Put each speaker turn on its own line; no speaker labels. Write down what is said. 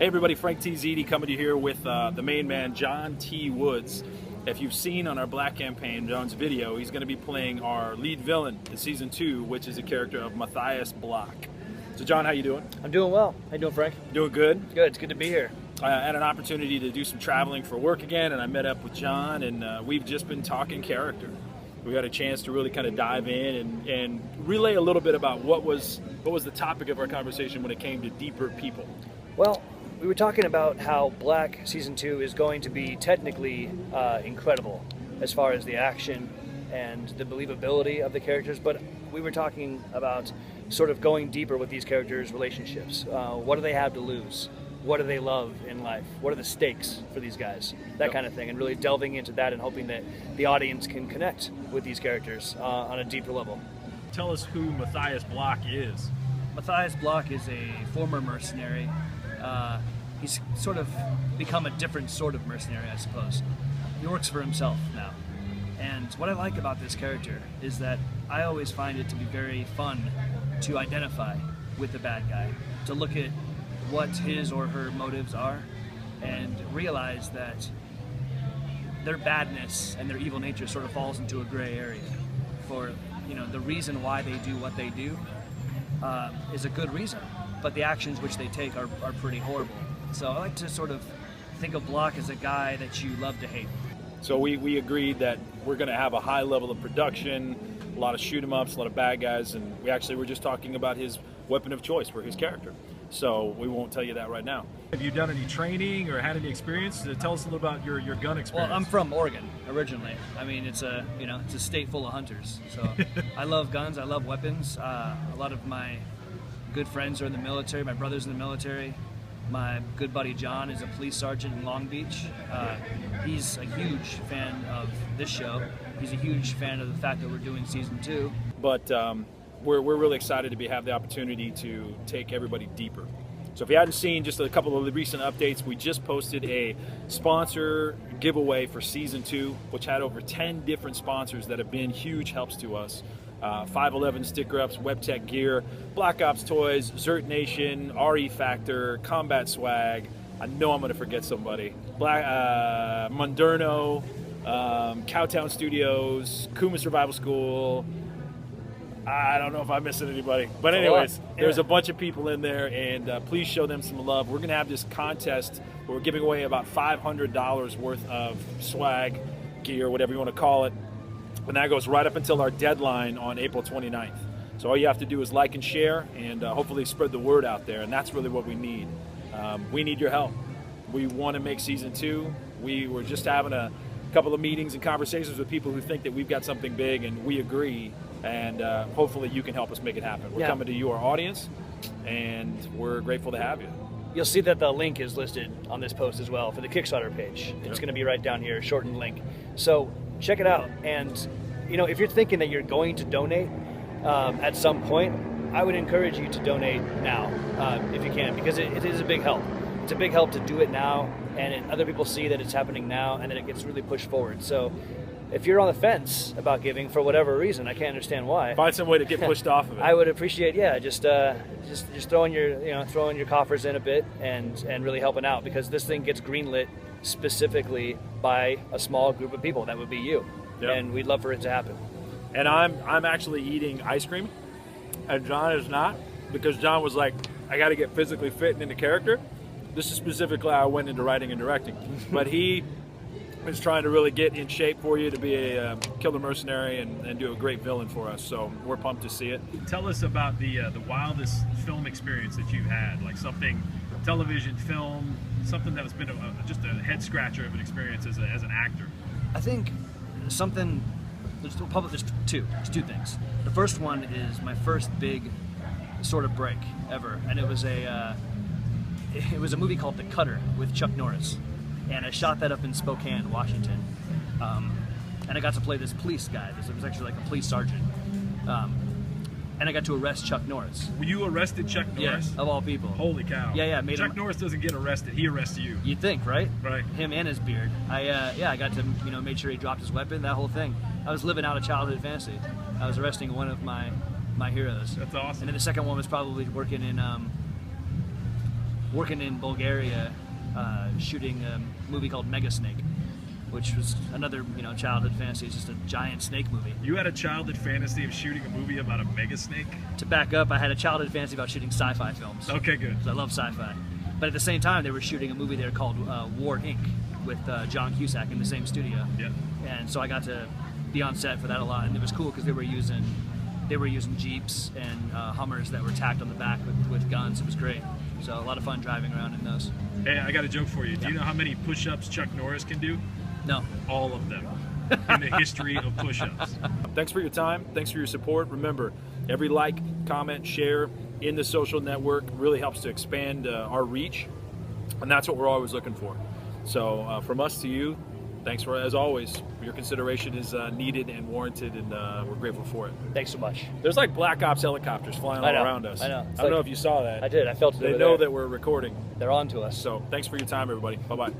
Hey everybody, Frank T. Ziti coming to you here with the main man, John T. Woods. If you've seen on our Black campaign, John's video, he's going to be playing our lead villain in Season 2, which is a character of Matthias Block. So John, how you doing?
I'm doing well. How you doing, Frank?
Doing good?
Good, it's good to be here.
I had an opportunity to do some traveling for work again, and I met up with John, and we've just been talking character. We got a chance to really kind of dive in and relay a little bit about what was the topic of our conversation when it came to deeper people.
Well, we were talking about how Black Season 2 is going to be technically incredible as far as the action and the believability of the characters, but we were talking about sort of going deeper with these characters' relationships. What do they have to lose? What do they love in life? What are the stakes for these guys? That kind of thing, and really delving into that and hoping that the audience can connect with these characters on a deeper level.
Tell us who Matthias Block is.
Matthias Block is a former mercenary. He's sort of become a different sort of mercenary, I suppose. He works for himself now. And what I like about this character is that I always find it to be very fun to identify with the bad guy, to look at what his or her motives are and realize that their badness and their evil nature sort of falls into a gray area. For, you know, the reason why they do what they do is a good reason, but the actions which they take are pretty horrible. So I like to sort of think of Block as a guy that you love to hate.
So we agreed that we're going to have a high level of production, a lot of shoot 'em ups, a lot of bad guys, and we actually were just talking about his weapon of choice for his character. So we won't tell you that right now. Have you done any training or had any experience? Tell us a little about your gun experience.
Well, I'm from Oregon originally. I mean, it's a state full of hunters. So I love guns. I love weapons. A lot of my good friends are in the military. My brother's in the military. My good buddy John is a police sergeant in Long Beach. He's a huge fan of this show. He's a huge fan of the fact that we're doing Season 2.
But we're really excited to have the opportunity to take everybody deeper. So if you hadn't seen just a couple of the recent updates, we just posted a sponsor giveaway for Season 2, which had over 10 different sponsors that have been huge helps to us. 511 sticker ups, WebTech gear, Black Ops toys, Zert Nation, RE Factor, Combat Swag. I know I'm going to forget somebody. Moderno, Cowtown Studios, Kuma Survival School. I don't know if I'm missing anybody. But anyways, there's a bunch of people in there, and please show them some love. We're going to have this contest where we're giving away about $500 worth of swag, gear, whatever you want to call it. And that goes right up until our deadline on April 29th. So all you have to do is like and share, and hopefully spread the word out there. And that's really what we need. We need your help. We want to make Season 2. We were just having a couple of meetings and conversations with people who think that we've got something big, and we agree. And hopefully you can help us make it happen. We're coming to you, our audience, and we're grateful to have you.
You'll see that the link is listed on this post as well for the Kickstarter page. It's going to be right down here, shortened link. So check it out. And if you're thinking that you're going to donate at some point, I would encourage you to donate now if you can, because it is a big help. It's a big help to do it now, and other people see that it's happening now, and then it gets really pushed forward. So if you're on the fence about giving for whatever reason, I can't understand why.
Find some way to get pushed off of it.
I would appreciate, just throwing your coffers in a bit and really helping out, because this thing gets greenlit specifically by a small group of people. That would be you, and we'd love for it to happen.
And I'm actually eating ice cream, and John is not, because John was like, I got to get physically fit and into character. This is specifically how I went into writing and directing, but he is trying to really get in shape for you to be a killer mercenary and do a great villain for us. So we're pumped to see it. Tell us about the wildest film experience that you've had, like something, television, film, something that has been just a head scratcher of an experience as an actor.
I think something. There's two things. The first one is my first big sort of break ever, and it was a movie called The Cutter with Chuck Norris. And I shot that up in Spokane, Washington. And I got to play this police guy. It was actually like a police sergeant. And I got to arrest Chuck Norris.
Were you arrested Chuck Norris?
Yeah, of all people.
Holy cow.
Yeah.
Chuck Norris doesn't get arrested. He arrests you.
You'd think, right?
Right.
Him and his beard. I got to, make sure he dropped his weapon, that whole thing. I was living out a childhood fantasy. I was arresting one of my heroes.
That's awesome.
And then the second one was probably working in working in Bulgaria, shooting a movie called Mega Snake, which was another childhood fantasy. It's just a giant snake movie.
You had a childhood fantasy of shooting a movie about a mega snake?
To back up, I had a childhood fantasy about shooting sci-fi films.
Okay, good.
'Cause I love sci-fi. But at the same time, they were shooting a movie there called War Inc. with John Cusack in the same studio.
Yeah.
And so I got to be on set for that a lot, and it was cool because they were using Jeeps and Hummers that were tacked on the back with guns. It was great. So a lot of fun driving around in those.
Hey, I got a joke for you. Do you know how many push-ups Chuck Norris can do?
No.
All of them in the history of push-ups. Thanks for your time. Thanks for your support. Remember, every like, comment, share in the social network really helps to expand our reach, and that's what we're always looking for. So from us to you, thanks for, as always, your consideration is needed and warranted, and we're grateful for it.
Thanks so much.
There's like Black Ops helicopters flying all around us.
I know.
I don't know if you saw that.
I did. I felt it.
They know that we're recording.
They're on to us.
So thanks for your time, everybody. Bye-bye.